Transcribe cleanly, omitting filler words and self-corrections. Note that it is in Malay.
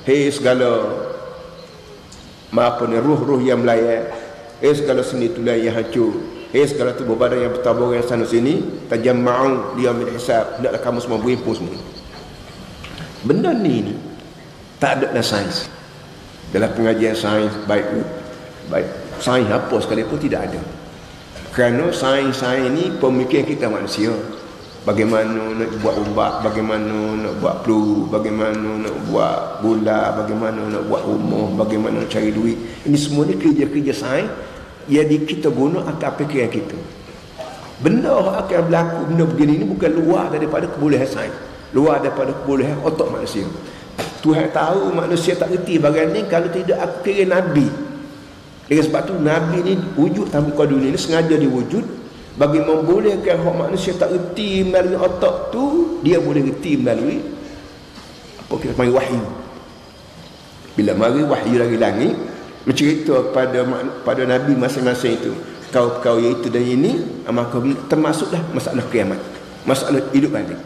Hei segala apa ni ruh-ruh yang melayang, hei segala seni tulang yang hancur, hei segala tubuh badan yang bertabur yang sana sini, tajamma'u liyaumil hisab, hendaklah kamu semua berhimpun semua. Benda ni tak ada dalam sains. Dalam pengajian sains baik sains apa sekalipun tidak ada. Kerana sains ni pemikiran kita manusia. Bagaimana nak buat ubat, bagaimana nak buat peluru, bagaimana nak buat bola, bagaimana nak buat rumah, bagaimana nak cari duit. Ini semua ni kerja-kerja sains. Jadi kita guna akal fikiran kita. Benda akan berlaku, benda begini ni bukan luar daripada kebolehan sains, luar daripada kebolehan otak manusia. Tuhan tahu manusia tak reti bagian ni. Kalau tidak aku kira Nabi. Dengan sebab tu Nabi ni wujud dalam muka dunia ni sengaja diwujud bagi membolehkan hak manusia tak reti melalui otak tu, dia boleh reti melalui apa kita panggil wahyu. Bila mari wahyu dari langit mencerita pada Nabi masing-masing itu kau itu dan ini, maka termasuklah masalah kiamat, masalah hidup balik.